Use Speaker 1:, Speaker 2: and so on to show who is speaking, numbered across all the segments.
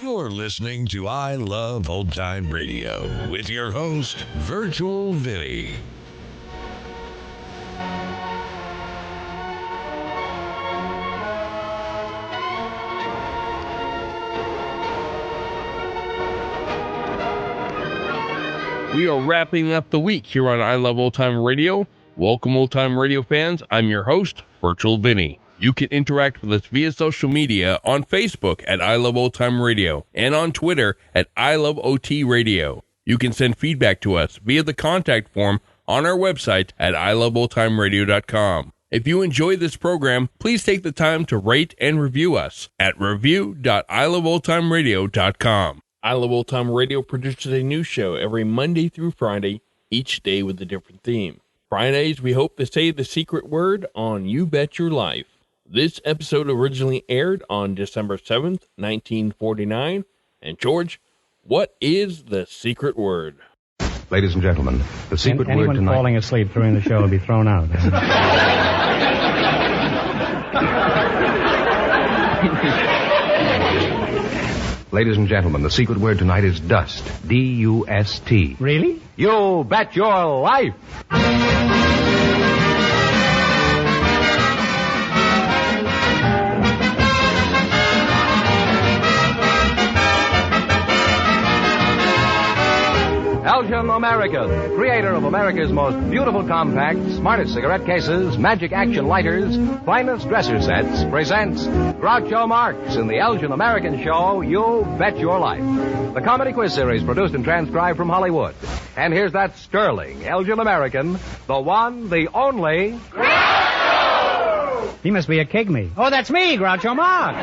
Speaker 1: You're listening to I Love Old Time Radio with your host, Virtual Vinny.
Speaker 2: We are wrapping up the week here on I Love Old Time Radio. Welcome, Old Time Radio fans. I'm your host, Virtual Vinny. You can interact with us via social media on Facebook at I Love Old Time Radio and on Twitter at I Love OT Radio. You can send feedback to us via the contact form on our website at iloveoldtimeradio.com. If you enjoy this program, please take the time to rate and review us at review.iloveoldtimeradio.com. I Love Old Time Radio produces a new show every Monday through Friday, each day with a different theme. Fridays, we hope to say the secret word on You Bet Your Life. This episode originally aired on December 7th, 1949. And George, what is the secret word?
Speaker 3: Ladies and gentlemen, the secret word tonight...
Speaker 4: Anyone falling asleep during the show will be thrown out.
Speaker 3: Ladies and gentlemen, the secret word tonight is dust. D-U-S-T.
Speaker 4: Really?
Speaker 3: You bet your life! Elgin American, creator of America's most beautiful compacts, smartest cigarette cases, magic action lighters, finest dresser sets, presents Groucho Marx in the Elgin American show, You Bet Your Life. The comedy quiz series produced and transcribed from Hollywood. And here's that sterling Elgin American, the one, the only...
Speaker 4: Groucho! He must be a pygmy. Oh, that's me, Groucho Marx.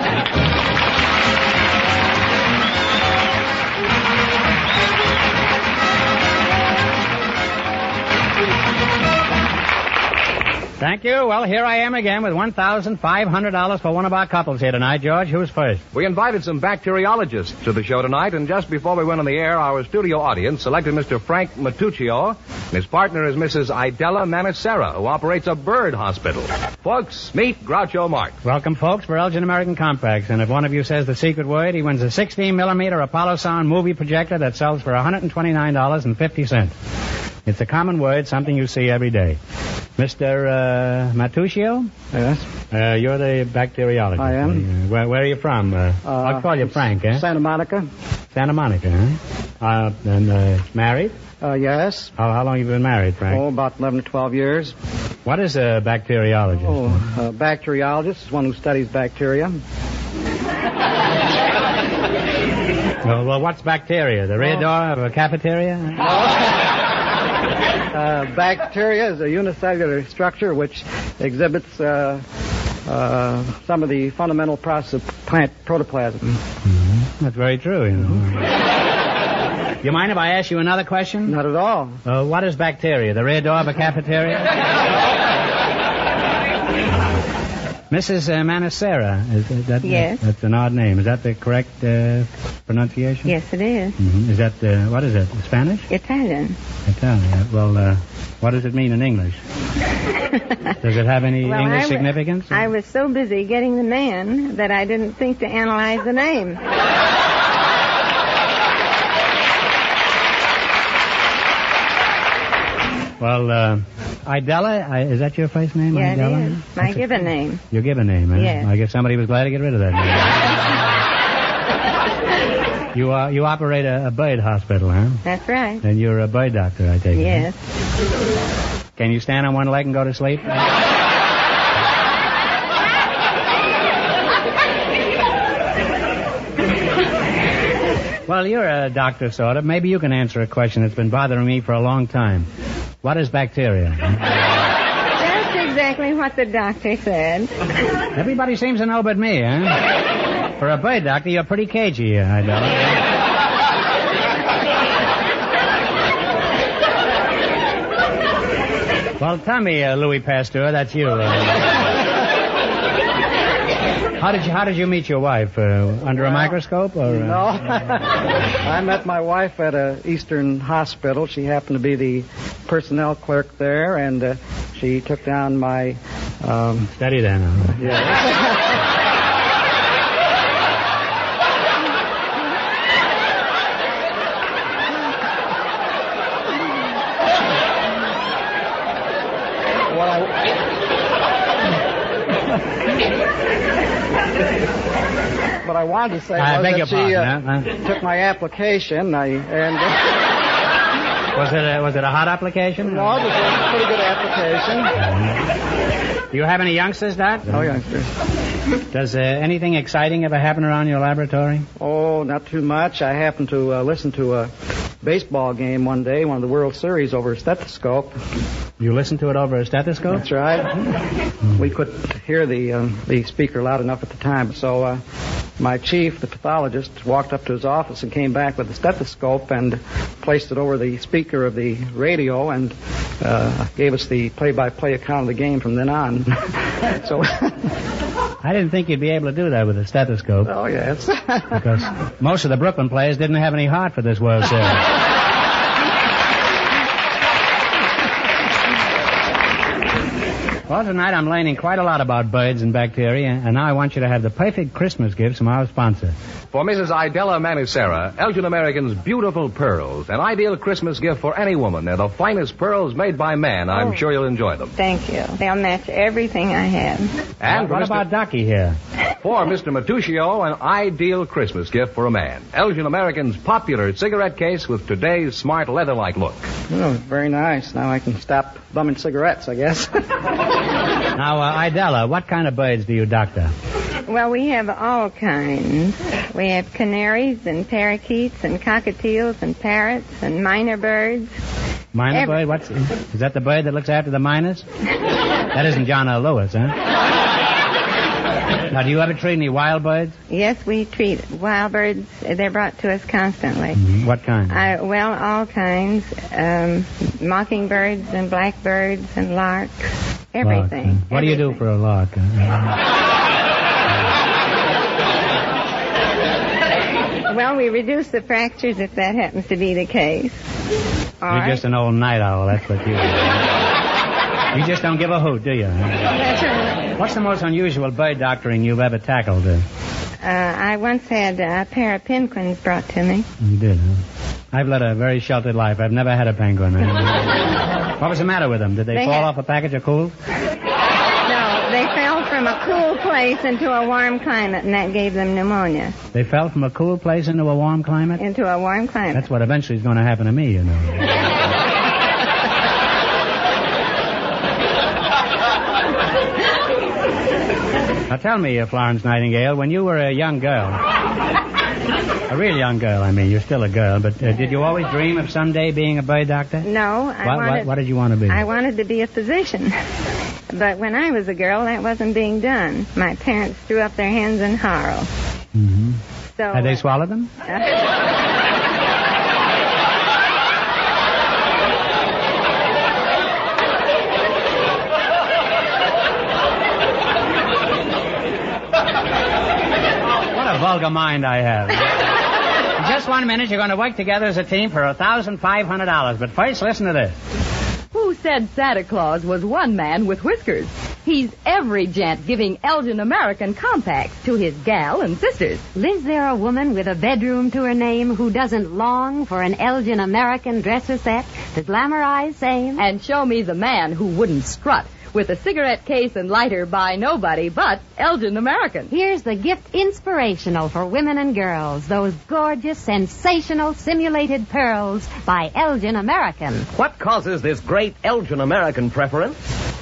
Speaker 4: Thank you. Well, here I am again with $1,500 for one of our couples here tonight. George, who's first?
Speaker 3: We invited some bacteriologists to the show tonight, and just before we went on the air, our studio audience selected Mr. Frank Matuccio. His partner is Mrs. Idella Manicera, who operates a bird hospital. Folks, meet Groucho Marx.
Speaker 4: Welcome, folks, for Elgin American Compacts. And if one of you says the secret word, he wins a 16-millimeter Apollo Sound movie projector that sells for $129.50. It's a common word, something you see every day. Mr. Matuccio?
Speaker 5: Yes?
Speaker 4: You're the bacteriologist.
Speaker 5: I am.
Speaker 4: Where are you from? I'll call you Frank, eh?
Speaker 5: Santa Monica.
Speaker 4: Santa Monica, huh? And married?
Speaker 5: Yes.
Speaker 4: How long have you been married, Frank?
Speaker 5: Oh, about 11 to 12 years.
Speaker 4: What is a bacteriologist?
Speaker 5: Oh, a bacteriologist is one who studies bacteria.
Speaker 4: Well, what's bacteria? The rear door of a cafeteria?
Speaker 5: Bacteria is a unicellular structure which exhibits some of the fundamental process of plant protoplasm.
Speaker 4: Mm-hmm. That's very true, you know. You mind if I ask you another question?
Speaker 5: Not at all.
Speaker 4: What is bacteria? The rear door of a cafeteria? Mrs. Manicera,
Speaker 6: yes.
Speaker 4: That's an odd name. Is that the correct pronunciation?
Speaker 6: Yes, it is.
Speaker 4: Mm-hmm. Is that, what is it, Spanish?
Speaker 6: Italian.
Speaker 4: Italian. Well, what does it mean in English? Does it have any English significance?
Speaker 6: I was so busy getting the man that I didn't think to analyze the name.
Speaker 4: Well, Idella, is that your first name?
Speaker 6: Yeah,
Speaker 4: Idella?
Speaker 6: it is. My given name.
Speaker 4: Your given name, eh?
Speaker 6: Yes.
Speaker 4: I guess somebody was glad to get rid of that name. You operate a bird hospital, huh?
Speaker 6: That's right.
Speaker 4: And you're a bird doctor, I take it.
Speaker 6: Yes.
Speaker 4: Can you stand on one leg and go to sleep? Well, you're a doctor, sort of. Maybe you can answer a question that's been bothering me for a long time. What is bacteria?
Speaker 6: That's exactly what the doctor said.
Speaker 4: Everybody seems to know but me, huh? For a bird doctor, you're pretty cagey, Idella. Well, tell me, Louis Pasteur, that's you. How did you meet your wife? Under a microscope, or?
Speaker 5: No, I met my wife at an Eastern hospital. She happened to be the personnel clerk there, and she took down my.
Speaker 4: Steady then.
Speaker 5: Yeah. What I wanted to say
Speaker 4: I
Speaker 5: was
Speaker 4: beg
Speaker 5: that
Speaker 4: your
Speaker 5: she
Speaker 4: pardon,
Speaker 5: took my application, and
Speaker 4: Was it a hot application?
Speaker 5: no, it was a pretty good application.
Speaker 4: Do you have any youngsters, Doc?
Speaker 5: No youngsters.
Speaker 4: Does anything exciting ever happen around your laboratory?
Speaker 5: Oh, not too much. I happened to listen to a baseball game one day, one of the World Series, over a stethoscope.
Speaker 4: You listen to it over a stethoscope?
Speaker 5: That's right. We couldn't hear the speaker loud enough at the time, so my chief, the pathologist, walked up to his office and came back with a stethoscope and placed it over the speaker of the radio and gave us the play-by-play account of the game from then on. So
Speaker 4: I didn't think you'd be able to do that with a stethoscope.
Speaker 5: Oh, yes.
Speaker 4: Because most of the Brooklyn players didn't have any heart for this World Series. Well, tonight I'm learning quite a lot about birds and bacteria, and now I want you to have the perfect Christmas gift from our sponsor.
Speaker 3: For Mrs. Idella Manucera, Elgin American's beautiful pearls, an ideal Christmas gift for any woman. They're the finest pearls made by man. I'm sure you'll enjoy them.
Speaker 6: Thank you. They'll match everything I have.
Speaker 3: And
Speaker 4: What
Speaker 3: for
Speaker 4: about Ducky here?
Speaker 3: For Mr. Matuccio, an ideal Christmas gift for a man. Elgin American's popular cigarette case with today's smart leather-like look.
Speaker 5: Oh, very nice. Now I can stop bumming cigarettes, I guess.
Speaker 4: Now, Idella, what kind of birds do you doctor?
Speaker 6: Well, we have all kinds. We have canaries and parakeets and cockatiels and parrots and minor birds.
Speaker 4: Minor bird? Is that the bird that looks after the miners? That isn't John L. Lewis, huh? Now, do you ever treat any wild birds?
Speaker 6: Yes, we treat wild birds. They're brought to us constantly.
Speaker 4: What kind?
Speaker 6: Well, all kinds. Mockingbirds and blackbirds and larks. Everything.
Speaker 4: Lark. What do you do for a lark?
Speaker 6: Well, we reduce the fractures if that happens to be the case.
Speaker 4: You're just an old night owl, that's what you are. You just don't give a hoot, do you?
Speaker 6: That's right.
Speaker 4: What's the most unusual bird doctoring you've ever tackled?
Speaker 6: I once had a pair of penguins brought to me.
Speaker 4: You did, huh? I've led a very sheltered life. I've never had a penguin. What was the matter with them? Did they fall off a package of cool?
Speaker 6: No, they fell from a cool place into a warm climate, and that gave them pneumonia.
Speaker 4: They fell from a cool place into a warm climate?
Speaker 6: Into a warm climate.
Speaker 4: That's what eventually is going to happen to me, you know. Now tell me, Florence Nightingale, when you were a young girl, a real young girl, I mean, you're still a girl, but did you always dream of someday being a bird doctor?
Speaker 6: No,
Speaker 4: What did you want to be?
Speaker 6: I wanted to be a physician. But when I was a girl, that wasn't being done. My parents threw up their hands in horror.
Speaker 4: Mm-hmm.
Speaker 6: So,
Speaker 4: Had they swallowed them? Vulgar mind I have. In just 1 minute, you're going to work together as a team for $1,500. But first, listen to this.
Speaker 7: Who said Santa Claus was one man with whiskers? He's every gent giving Elgin American compacts to his gal and sisters.
Speaker 8: Lives there a woman with a bedroom to her name who doesn't long for an Elgin American dresser set to glamorize same?
Speaker 7: And show me the man who wouldn't strut with a cigarette case and lighter by nobody but Elgin American.
Speaker 8: Here's the gift inspirational for women and girls. Those gorgeous, sensational, simulated pearls by Elgin American.
Speaker 9: What causes this great Elgin American preference?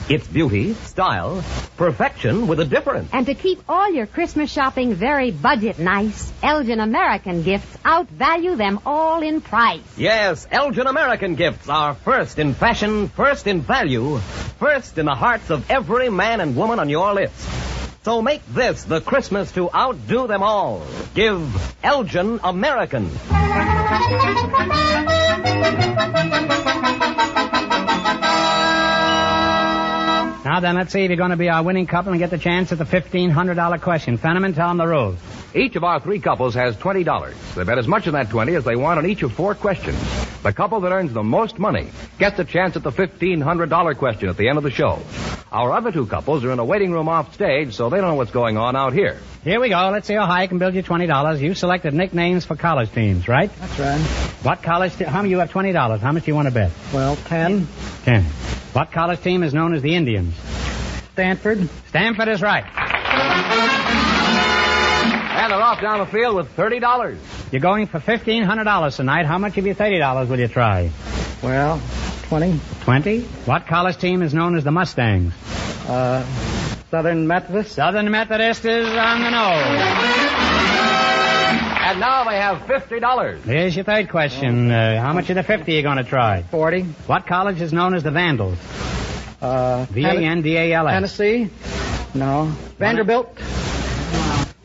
Speaker 9: It's beauty, style, perfection with a difference.
Speaker 8: And to keep all your Christmas shopping very budget nice, Elgin American gifts outvalue them all in price.
Speaker 9: Yes, Elgin American gifts are first in fashion, first in value, first in the hearts of every man and woman on your list. So make this the Christmas to outdo them all. Give Elgin American.
Speaker 4: Now then, let's see if you're going to be our winning couple and get the chance at the $1,500 question. Fenneman, tell them the rules.
Speaker 3: Each of our three couples has $20. They bet as much of that 20 as they want on each of 4 questions. The couple that earns the most money gets a chance at the $1,500 question at the end of the show. Our other 2 couples are in a waiting room off stage, so they don't know what's going on out here.
Speaker 4: Here we go. Let's see how high I can build you $20. You selected nicknames for college teams, right?
Speaker 5: That's right.
Speaker 4: What college how many you have $20? How much do you want to bet?
Speaker 5: Well, 10.
Speaker 4: 10. What college team is known as the Indians?
Speaker 5: Stanford.
Speaker 4: Stanford is right.
Speaker 3: And they're off down the field with $30.
Speaker 4: You're going for $1,500 tonight. How much of your $30 will you try?
Speaker 5: Well, 20.
Speaker 4: 20? What college team is known as the Mustangs?
Speaker 5: Southern Methodist.
Speaker 4: Southern Methodist is on the nose.
Speaker 3: And now they have $50.
Speaker 4: Here's your third question. How much of the 50 are you going to try?
Speaker 5: 40.
Speaker 4: What college is known as the Vandals? Vandals.
Speaker 5: Tennessee. No. Vanderbilt.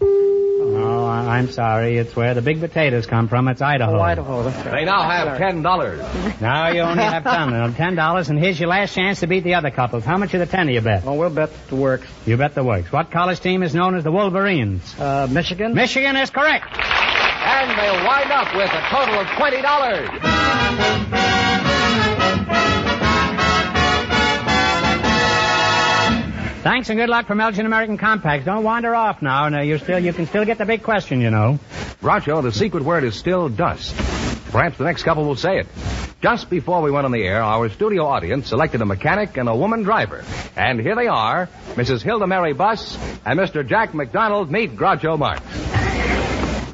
Speaker 4: Oh, I'm sorry. It's where the big potatoes come from. It's Idaho.
Speaker 5: Oh, Idaho. That's right.
Speaker 3: They now have $10.
Speaker 4: Now you only have $10, and here's your last chance to beat the other couples. How much of the 10 do you bet?
Speaker 5: Oh, we'll bet the works.
Speaker 4: You bet the works. What college team is known as the Wolverines?
Speaker 5: Michigan.
Speaker 4: Michigan is correct.
Speaker 3: And they'll wind up with a total of $20.
Speaker 4: Thanks and good luck from Elgin American Compacts. Don't wander off now. You can still get the big question, you know.
Speaker 3: Groucho, the secret word is still dust. Perhaps the next couple will say it. Just before we went on the air, our studio audience selected a mechanic and a woman driver. And here they are, Mrs. Hilda Mary Buss and Mr. Jack McDonald. Meet Groucho Marx.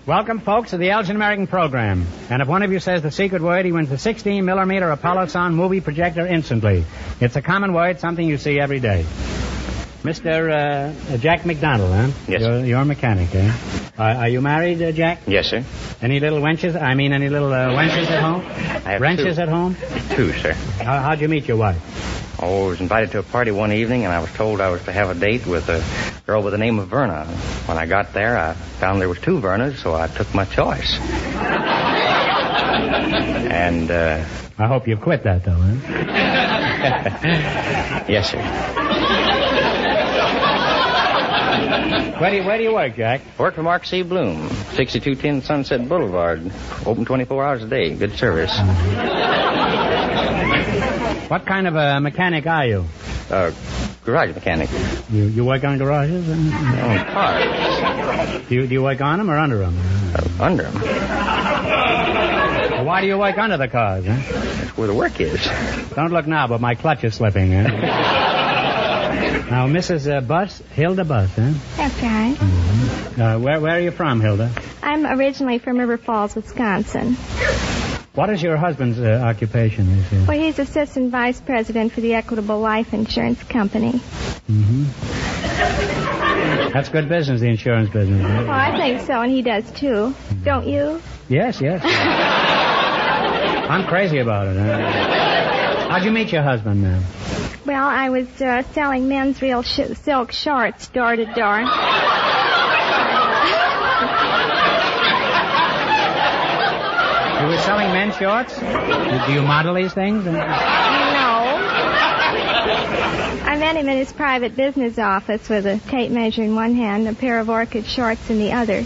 Speaker 4: Welcome, folks, to the Elgin American program. And if one of you says the secret word, he wins the 16-millimeter Apollo Sound movie projector instantly. It's a common word, something you see every day. Mr. Jack McDonald, huh?
Speaker 10: Yes, sir.
Speaker 4: You're a mechanic, eh? Are you married, Jack?
Speaker 10: Yes, sir.
Speaker 4: Any little wenches? Any little wenches at home?
Speaker 10: I have
Speaker 4: Wrenches
Speaker 10: two.
Speaker 4: At home?
Speaker 10: Two, sir.
Speaker 4: How'd you meet your wife?
Speaker 10: Oh, I was invited to a party one evening, and I was told I was to have a date with a girl by the name of Verna. When I got there, I found there was two Vernas, so I took my choice. And,
Speaker 4: I hope you've quit that, though, huh?
Speaker 10: Yes, sir.
Speaker 4: Where do you work, Jack?
Speaker 10: Work for Mark C. Bloom, 6210 Sunset Boulevard. Open 24 hours a day. Good service.
Speaker 4: What kind of a mechanic are you?
Speaker 10: Garage mechanic.
Speaker 4: You work on garages?
Speaker 10: On cars.
Speaker 4: Do you work on them or under them?
Speaker 10: Under them.
Speaker 4: Well, why do you work under the cars, huh?
Speaker 10: That's where the work is.
Speaker 4: Don't look now, but my clutch is slipping, huh? Now, Mrs. Buss, Hilda Buss, huh?
Speaker 11: That's right.
Speaker 4: Mm-hmm. Where are you from, Hilda?
Speaker 11: I'm originally from River Falls, Wisconsin.
Speaker 4: What is your husband's occupation?
Speaker 11: Well, he's assistant vice president for the Equitable Life Insurance Company.
Speaker 4: Mm-hmm. That's good business, the insurance business. Right?
Speaker 11: Well, I think so, and he does too. Don't you?
Speaker 4: Yes. I'm crazy about it. How'd you meet your husband, ma'am?
Speaker 11: Well, I was selling men's real silk shorts door to door.
Speaker 4: You were selling men's shorts? Do you model these things?
Speaker 11: No. I met him in his private business office with a tape measure in one hand and a pair of orchid shorts in the other.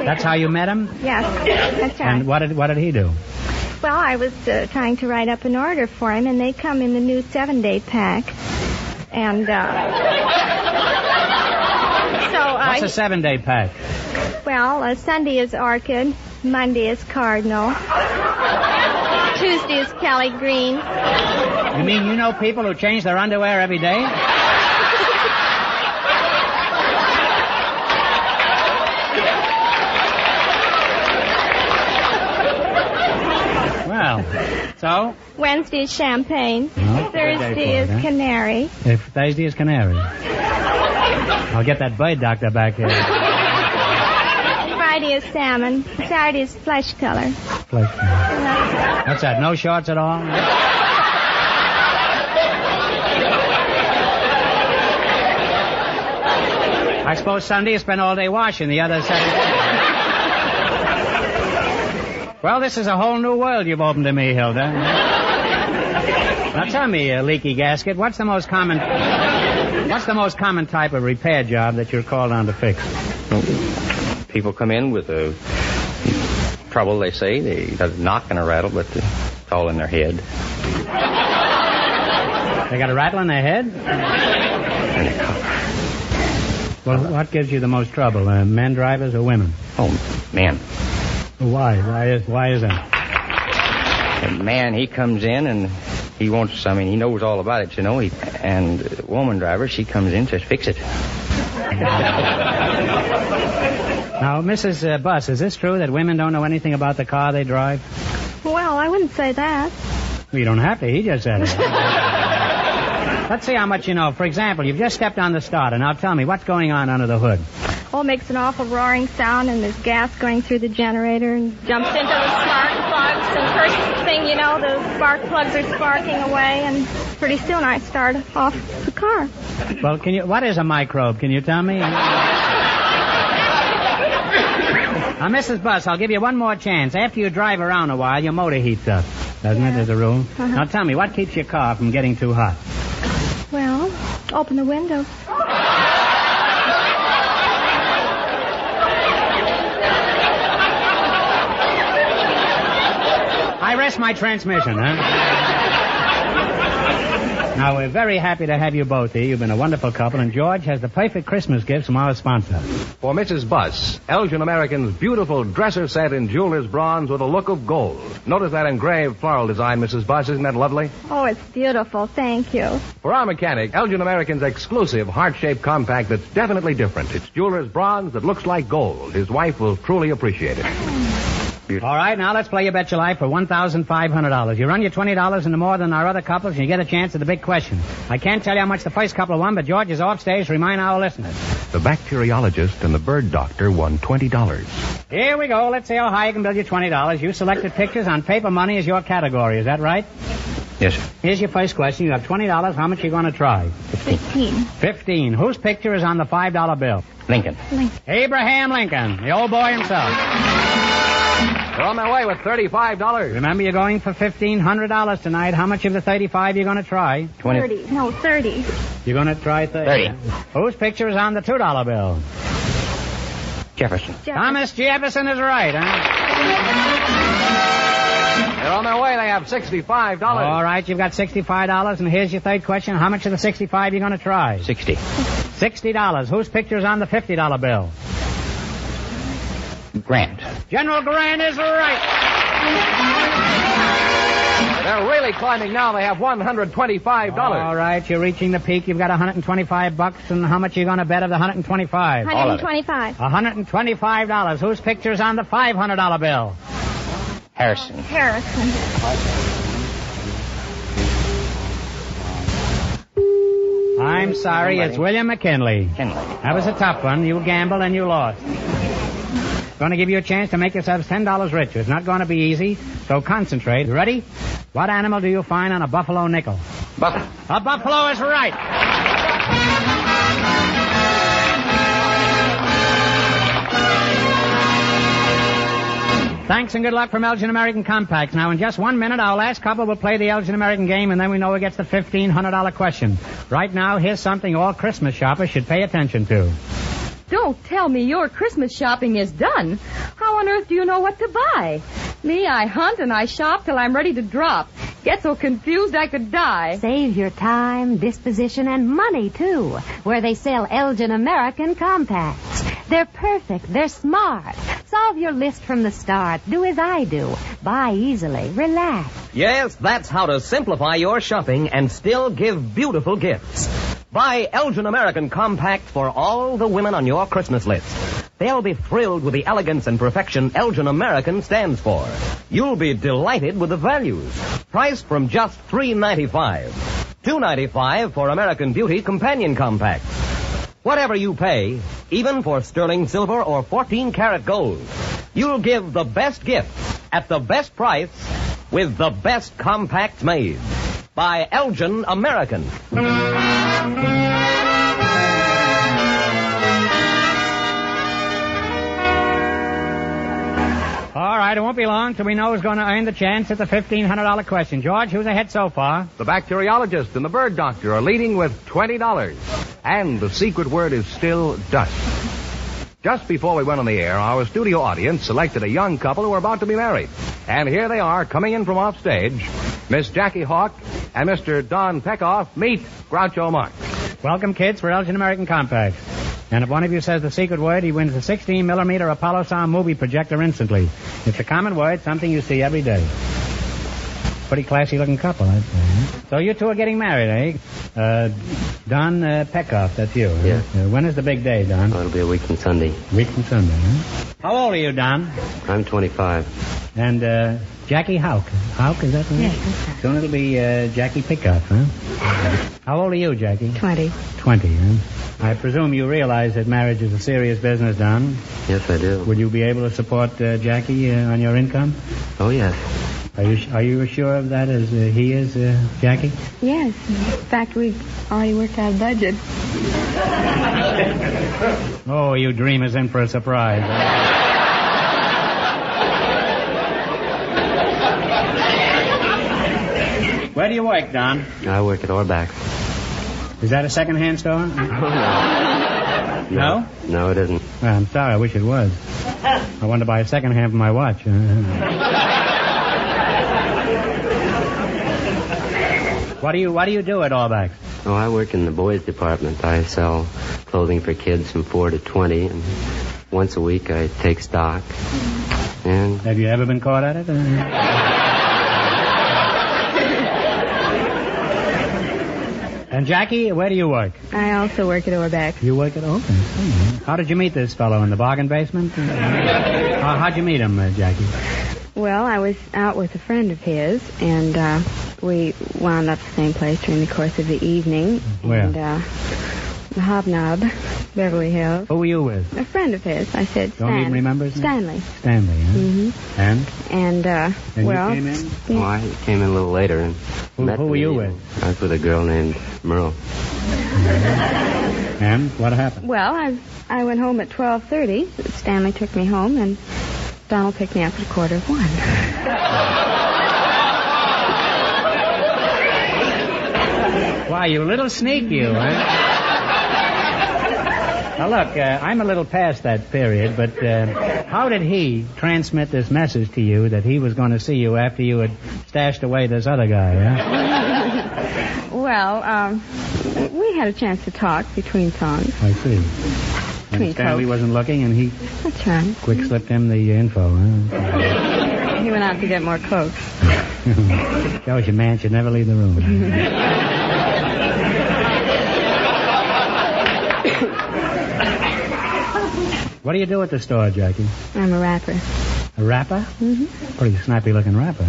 Speaker 4: That's how you met him?
Speaker 11: Yes, that's right.
Speaker 4: And what did he do?
Speaker 11: Well, I was trying to write up an order for him, and they come in the new 7-day pack. And,
Speaker 4: What's a 7-day pack?
Speaker 11: Well, Sunday is orchid, Monday is cardinal, Tuesday is Kelly green.
Speaker 4: You mean you know people who change their underwear every day? Well, so?
Speaker 11: Wednesday is champagne.
Speaker 4: No,
Speaker 11: Thursday is canary.
Speaker 4: If Thursday is canary. I'll get that bird doctor back here.
Speaker 11: Friday is salmon. Saturday is flesh color.
Speaker 4: Flesh color. What's that, no shorts at all? I suppose Sunday you spend all day washing, the other Saturday. Well, this is a whole new world you've opened to me, Hilda. Now tell me, leaky gasket, what's the most common type of repair job that you're called on to fix?
Speaker 10: People come in with a trouble, they say. They got a knock and a rattle, but it's all in their head.
Speaker 4: They got a rattle in their head? Well, what gives you the most trouble, men drivers or women?
Speaker 10: Oh, men.
Speaker 4: Why? Why is that?
Speaker 10: The man, he comes in and he wants, I mean, he knows all about it, you know. And the woman driver, she comes in, says, fix it.
Speaker 4: Now, Mrs. Buss, is this true that women don't know anything about the car they drive?
Speaker 11: Well, I wouldn't say that.
Speaker 4: Well, you don't have to. He just said it. Let's see how much you know. For example, you've just stepped on the starter. Now tell me, what's going on under the hood?
Speaker 11: Oh, it makes an awful roaring sound, and there's gas going through the generator, and jumps into the spark plugs, and first thing you know, the spark plugs are sparking away, and pretty soon I start off the car.
Speaker 4: Well, what is a microbe? Can you tell me? Now, Mrs. Buss, I'll give you one more chance. After you drive around a while, your motor heats up. Doesn't it, as a rule?
Speaker 11: Uh-huh.
Speaker 4: Now, tell me, what keeps your car from getting too hot?
Speaker 11: Well, open the window.
Speaker 4: I rest my transmission, huh? Now, we're very happy to have you both here. You've been a wonderful couple, and George has the perfect Christmas gift from our sponsor.
Speaker 3: For Mrs. Buss, Elgin American's beautiful dresser set in jeweler's bronze with a look of gold. Notice that engraved floral design, Mrs. Buss. Isn't that lovely?
Speaker 11: Oh, it's beautiful. Thank you.
Speaker 3: For our mechanic, Elgin American's exclusive heart-shaped compact that's definitely different. It's jeweler's bronze that looks like gold. His wife will truly appreciate it.
Speaker 4: All right, now let's play You Bet Your Life for $1,500. You run your $20 into more than our other couples, and you get a chance at the big question. I can't tell you how much the first couple won, but George is offstage to remind our listeners.
Speaker 3: The bacteriologist and the bird doctor won $20.
Speaker 4: Here we go. Let's see how high I can build you $20. You selected pictures on paper money as your category. Is that right?
Speaker 10: Yes, sir.
Speaker 4: Here's your first question. You have $20. How much are you going to try? 15. Whose picture is on the $5 bill?
Speaker 10: Lincoln.
Speaker 4: Abraham Lincoln, the old boy himself.
Speaker 3: They're on their way with $35.
Speaker 4: Remember, you're going for $1,500 tonight. How much of the 35 are you going to try?
Speaker 11: 20. 30.
Speaker 4: You're going to try 30. Whose picture is on the $2 bill?
Speaker 10: Jefferson.
Speaker 4: Thomas Jefferson is right, huh?
Speaker 3: They're on their way. They have $65.
Speaker 4: All right, you've got $65, and here's your third question. How much of the 65 are you going to try?
Speaker 10: 60.
Speaker 4: $60. Whose picture is on the $50 bill?
Speaker 10: Grant.
Speaker 4: General Grant is right.
Speaker 3: They're really climbing now. They have $125.
Speaker 4: All right, you're reaching the peak. You've got $125, and how much are you going to bet of the $125?
Speaker 11: $125.
Speaker 4: $125. Whose picture is on the $500 bill?
Speaker 10: Harrison.
Speaker 4: I'm sorry, it's William McKinley. That was a tough one. You gambled and you lost. Going to give you a chance to make yourselves $10 richer. It's not going to be easy, so concentrate. You ready? What animal do you find on a buffalo nickel?
Speaker 10: Buffalo.
Speaker 4: A buffalo is right. Thanks and good luck from Elgin American Compacts. Now, in just 1 minute, our last couple will play the Elgin American game, and then we know who gets the $1,500 question. Right now, here's something all Christmas shoppers should pay attention to.
Speaker 7: Don't tell me your Christmas shopping is done. How on earth do you know what to buy? Me, I hunt and I shop till I'm ready to drop. Get so confused I could die.
Speaker 8: Save your time, disposition, and money, too, where they sell Elgin American Compacts. They're perfect. They're smart. Solve your list from the start. Do as I do. Buy easily. Relax.
Speaker 9: Yes, that's how to simplify your shopping and still give beautiful gifts. Buy Elgin American Compact for all the women on your Christmas list. They'll be thrilled with the elegance and perfection Elgin American stands for. You'll be delighted with the values. Priced from just $3.95. $2.95 for American Beauty Companion Compacts. Whatever you pay, even for sterling silver or 14-karat gold, you'll give the best gifts at the best price with the best compacts made. By Elgin American.
Speaker 4: All right, it won't be long till we know who's going to earn the chance at the $1,500 question. George, who's ahead so far?
Speaker 3: The bacteriologist and the bird doctor are leading with $20. And the secret word is still dust. Just before we went on the air, our studio audience selected a young couple who are about to be married. And here they are, coming in from off stage. Miss Jackie Hawk and Mr. Don Peckoff. Meet Groucho Marx.
Speaker 4: Welcome, kids, for Elgin American Compacts. And if one of you says the secret word, he wins a 16-millimeter Apollo sound movie projector instantly. It's a common word, something you see every day. Pretty classy-looking couple, I'd say. Huh? So you two are getting married, eh? Don Peckoff, that's you. Huh?
Speaker 12: Yeah.
Speaker 4: When is the big day, Don?
Speaker 12: Oh, it'll be a week from Sunday.
Speaker 4: Week from Sunday, huh? How old are you, Don?
Speaker 12: I'm 25.
Speaker 4: And Jackie Hauk. Hauk, is that the name?
Speaker 8: Yes.
Speaker 4: Soon it'll be Jackie Pickoff, huh? How old are you, Jackie?
Speaker 8: 20.
Speaker 4: 20, huh? I presume you realize that marriage is a serious business, Don.
Speaker 12: Yes, I do.
Speaker 4: Would you be able to support Jackie on your income?
Speaker 12: Oh, yes.
Speaker 4: Are you sure of that as he is, Jackie?
Speaker 6: Yes. In fact, we've already worked out a budget.
Speaker 4: Oh, you dreamers in for a surprise. Where do you work, Don?
Speaker 12: I work at Orbach's.
Speaker 4: Is that a second-hand store? No?
Speaker 12: No, it isn't.
Speaker 4: Well, I'm sorry. I wish it was. I want to buy a second-hand for my watch. What do you do at Orbach's?
Speaker 12: Oh, I work in the boys department. I sell clothing for kids from 4 to 20, and once a week I take stock. And
Speaker 4: have you ever been caught at it? And Jackie, where do you work?
Speaker 6: I also work at Orbach.
Speaker 4: You work at Orbach. How did you meet this fellow, in the bargain basement? How'd you meet him, Jackie?
Speaker 6: Well, I was out with a friend of his, and we wound up the same place during the course of the evening.
Speaker 4: Where?
Speaker 6: And the Hobnob, Beverly Hills.
Speaker 4: Who were you with?
Speaker 6: A friend of his. I said,
Speaker 4: Don't even remember his name?
Speaker 6: Stanley.
Speaker 4: Stanley, huh?
Speaker 6: Mm-hmm.
Speaker 4: And
Speaker 6: well...
Speaker 4: you came in?
Speaker 12: Oh, I came in a little later. And
Speaker 4: who were you with?
Speaker 12: I was with a girl named Merle.
Speaker 4: And what happened?
Speaker 6: Well, I went home at 12:30. Stanley took me home, and Donald picked me up at 1:15.
Speaker 4: Why, you little sneak, you, huh? Now, look, I'm a little past that period, but how did he transmit this message to you that he was going to see you after you had stashed away this other guy, huh?
Speaker 6: Well, we had a chance to talk between songs.
Speaker 4: I see. And Stanley wasn't looking, and he...
Speaker 6: That's right.
Speaker 4: Quick slipped him the info, huh?
Speaker 6: He went out to get more Coke.
Speaker 4: Shows you, man should never leave the room. What do you do at the store, Jackie?
Speaker 6: I'm a rapper.
Speaker 4: A rapper?
Speaker 6: Mm-hmm.
Speaker 4: Pretty snappy-looking rapper.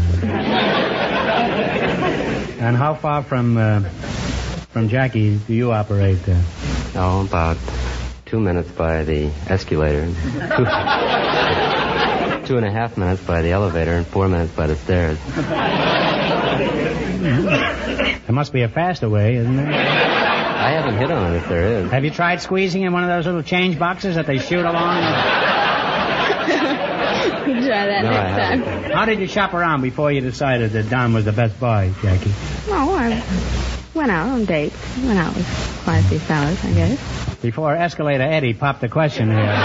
Speaker 4: And how far from Jackie do you operate?
Speaker 12: Oh, about 2 minutes by the escalator, 2.5 minutes by the elevator, and 4 minutes by the stairs.
Speaker 4: There must be a faster way, isn't there?
Speaker 12: I haven't hit on it if there is.
Speaker 4: Have you tried squeezing in one of those little change boxes that they shoot along?
Speaker 6: You try that next time.
Speaker 4: How did you shop around before you decided that Don was the best buy, Jackie?
Speaker 6: Oh, I went out on dates. Went out with quite a few fellas, I guess.
Speaker 4: Before Escalator Eddie popped the question here,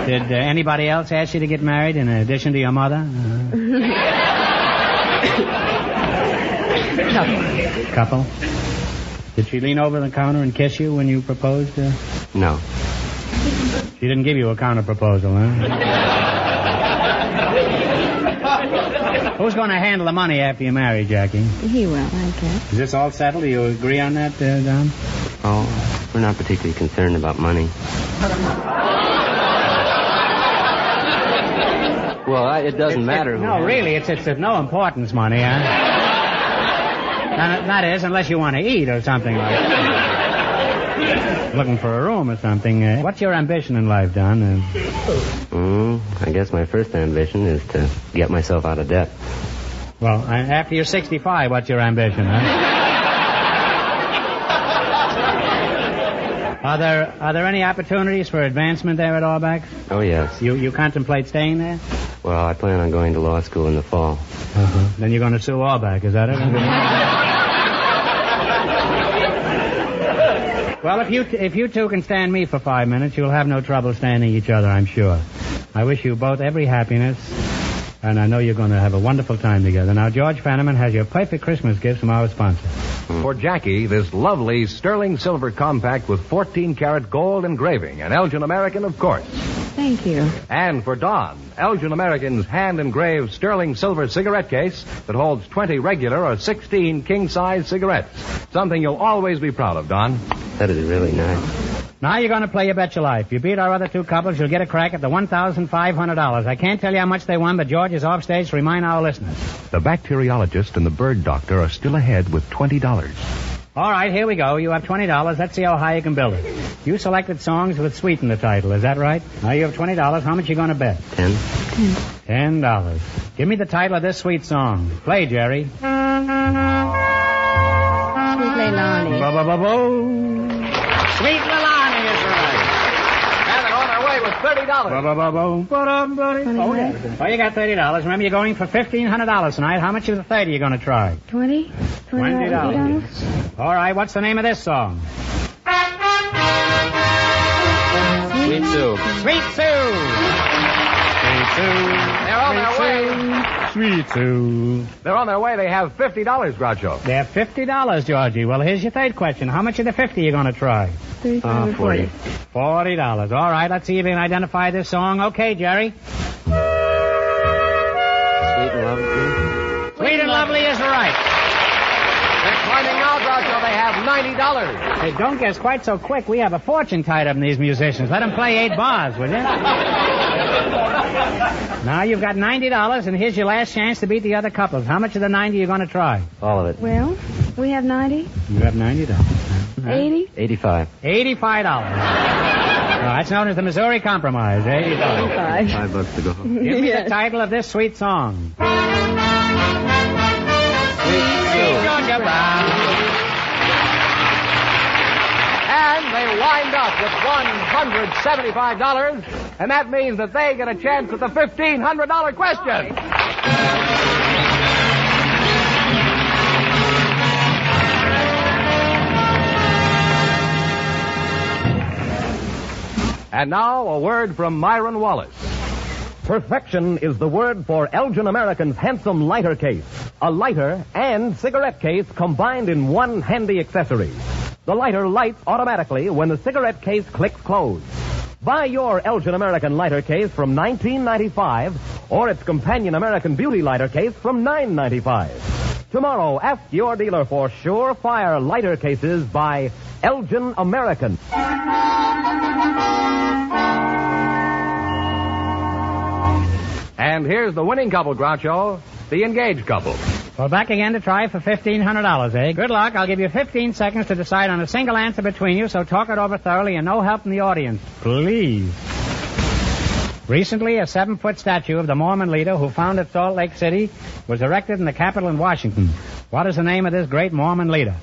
Speaker 4: did anybody else ask you to get married in addition to your mother? Couple. Did she lean over the counter and kiss you when you proposed?
Speaker 12: No.
Speaker 4: She didn't give you a counter proposal, huh? Who's going to handle the money after you marry, Jackie?
Speaker 6: He will, I guess.
Speaker 4: Is this all settled? Do you agree on that, Don?
Speaker 12: Oh, we're not particularly concerned about money. Well, it doesn't matter.
Speaker 4: No, really, it's of no importance, money, huh? That is, unless you want to eat or something like that. Looking for a room or something. What's your ambition in life, Don?
Speaker 12: I guess my first ambition is to get myself out of debt.
Speaker 4: Well, after you're 65, what's your ambition, huh? Are there any opportunities for advancement there at Orbach?
Speaker 12: Oh, yes.
Speaker 4: You contemplate staying there?
Speaker 12: Well, I plan on going to law school in the fall.
Speaker 4: Uh-huh. Then you're going to sue Orbach, is that it? Well, if you two can stand me for 5 minutes, you'll have no trouble standing each other, I'm sure. I wish you both every happiness, and I know you're going to have a wonderful time together. Now, George Fenneman has your perfect Christmas gift from our sponsor.
Speaker 3: For Jackie, this lovely sterling silver compact with 14-karat gold engraving, an Elgin American, of course.
Speaker 6: Thank you.
Speaker 3: And for Dawn, Elgin American's hand-engraved sterling silver cigarette case that holds 20 regular or 16 king-size cigarettes. Something you'll always be proud of, Don.
Speaker 12: That is really nice.
Speaker 4: Now you're going to play You Bet Your Life. You beat our other two couples, you'll get a crack at the $1,500. I can't tell you how much they won, but George is off stage to remind our listeners.
Speaker 3: The bacteriologist and the bird doctor are still ahead with $20.
Speaker 4: All right, here we go. You have $20. Let's see how high you can build it. You selected songs with sweet in the title. Is that right? Now you have $20. How much are you going to bet? $10. Give me the title of this sweet song. Play, Jerry.
Speaker 6: Sweet Leilani.
Speaker 4: Bo-bo-bo-bo. Sweet Leilani is right.
Speaker 3: And they're on their way with $30.
Speaker 4: Oh, you got $30. Remember, you're going for $1,500 tonight. How much of the 30 are you going to try?
Speaker 6: $20.
Speaker 4: $20. All right, what's the name of this song?
Speaker 12: Sweet Sue.
Speaker 4: Sweet Sue. Sweet Sue.
Speaker 3: They're on their way.
Speaker 4: Sweet Sue.
Speaker 3: They're on their way. They have $50, Groucho.
Speaker 4: They have $50, Georgie. Well, here's your third question. How much of the 50 are you going to try?
Speaker 6: 35
Speaker 12: 40.
Speaker 4: $40. All right, let's see if you can identify this song. Okay, Jerry.
Speaker 12: Sweet and lovely.
Speaker 4: Sweet and Lovely is right.
Speaker 3: They're climbing now, Groucho. They have $90.
Speaker 4: Hey, don't guess quite so quick. We have a fortune tied up in these musicians. Let them play 8 bars, will you? Now you've got $90, and here's your last chance to beat the other couples. How much of the 90 are you going to try?
Speaker 12: All of it.
Speaker 6: Well, we have 90.
Speaker 4: You have $90.
Speaker 6: 80.
Speaker 12: 85.
Speaker 4: $85. That's known as the Missouri Compromise. $85.
Speaker 12: $5 to go.
Speaker 4: Give me the title of this sweet song.
Speaker 3: Sweet Georgia Brown. And they wind up with $175, and that means that they get a chance at the $1,500 question. And now, a word from Myron Wallace. Perfection is the word for Elgin American's handsome lighter case. A lighter and cigarette case combined in one handy accessory. The lighter lights automatically when the cigarette case clicks close. Buy your Elgin American lighter case from $19.95 or its companion American Beauty lighter case from $9.95. Tomorrow, ask your dealer for surefire lighter cases by Elgin American. And here's the winning couple, Groucho, the engaged couple.
Speaker 4: Well, back again to try for $1,500, eh? Good luck. I'll give you 15 seconds to decide on a single answer between you, so talk it over thoroughly and no help from the audience. Please. Recently, a 7-foot statue of the Mormon leader who founded Salt Lake City was erected in the Capitol in Washington. What is the name of this great Mormon leader?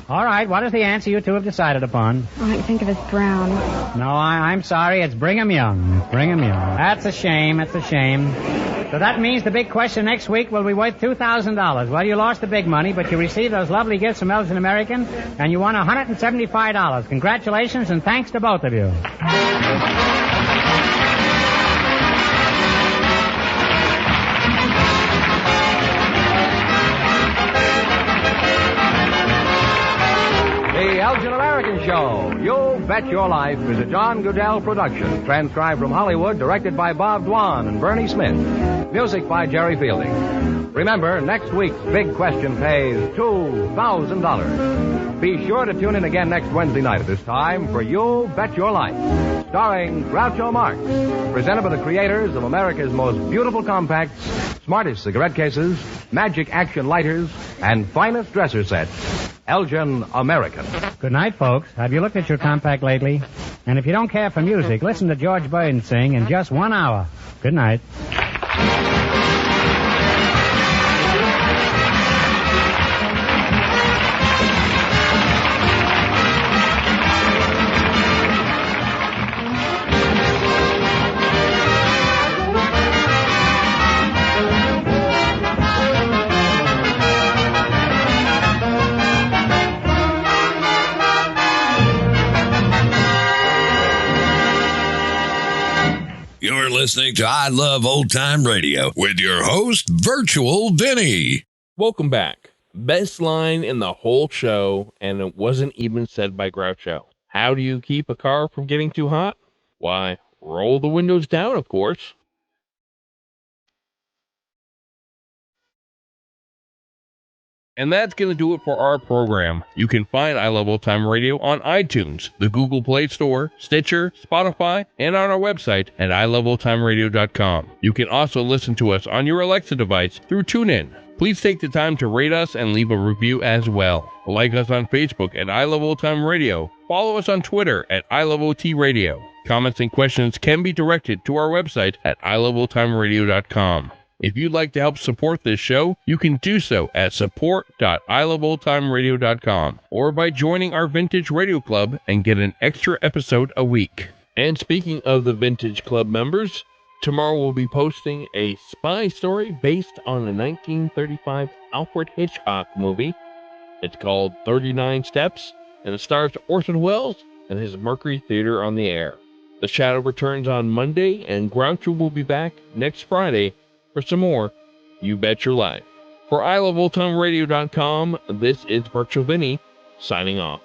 Speaker 4: All right, what is the answer you two have decided upon?
Speaker 6: I can think of as Brown.
Speaker 4: No, I'm sorry. It's Brigham Young. It's Brigham Young. That's a shame. That's a shame. So that means the big question next week will be worth $2,000. Well, you lost the big money, but you received those lovely gifts from Elgin American, and you won $175. Congratulations, and thanks to both of you.
Speaker 3: The Elgin American Show, You Bet Your Life, is a John Goodell production. Transcribed from Hollywood, directed by Bob Dwan and Bernie Smith. Music by Jerry Fielding. Remember, next week's big question pays $2,000. Be sure to tune in again next Wednesday night at this time for You Bet Your Life, starring Groucho Marx. Presented by the creators of America's most beautiful compacts, smartest cigarette cases, magic action lighters, and finest dresser sets. Elgin American.
Speaker 4: Good night, folks. Have you looked at your compact lately? And if you don't care for music, listen to George Burton sing in just 1 hour. Good night.
Speaker 1: listening to I Love Old Time Radio with your host, Virtual Vinny.
Speaker 2: Welcome back. Best line in the whole show, and it wasn't even said by Groucho. How do you keep a car from getting too hot? Why, roll the windows down, of course. And that's going to do it for our program. You can find I Love Old Time Radio on iTunes, the Google Play Store, Stitcher, Spotify, and on our website at iloveoldtimeradio.com. You can also listen to us on your Alexa device through TuneIn. Please take the time to rate us and leave a review as well. Like us on Facebook at I Love Old Time Radio. Follow us on Twitter at I Love OT Radio. Comments and questions can be directed to our website at iloveoldtimeradio.com. If you'd like to help support this show, you can do so at support.iloveoldtimeradio.com or by joining our Vintage Radio Club and get an extra episode a week. And speaking of the Vintage Club members, tomorrow we'll be posting a spy story based on a 1935 Alfred Hitchcock movie. It's called 39 Steps, and it stars Orson Welles and his Mercury Theater on the Air. The Shadow returns on Monday, and Groucho will be back next Friday for some more You Bet Your Life. For iloveoldtimeradio.com, this is Virtual Vinny, signing off.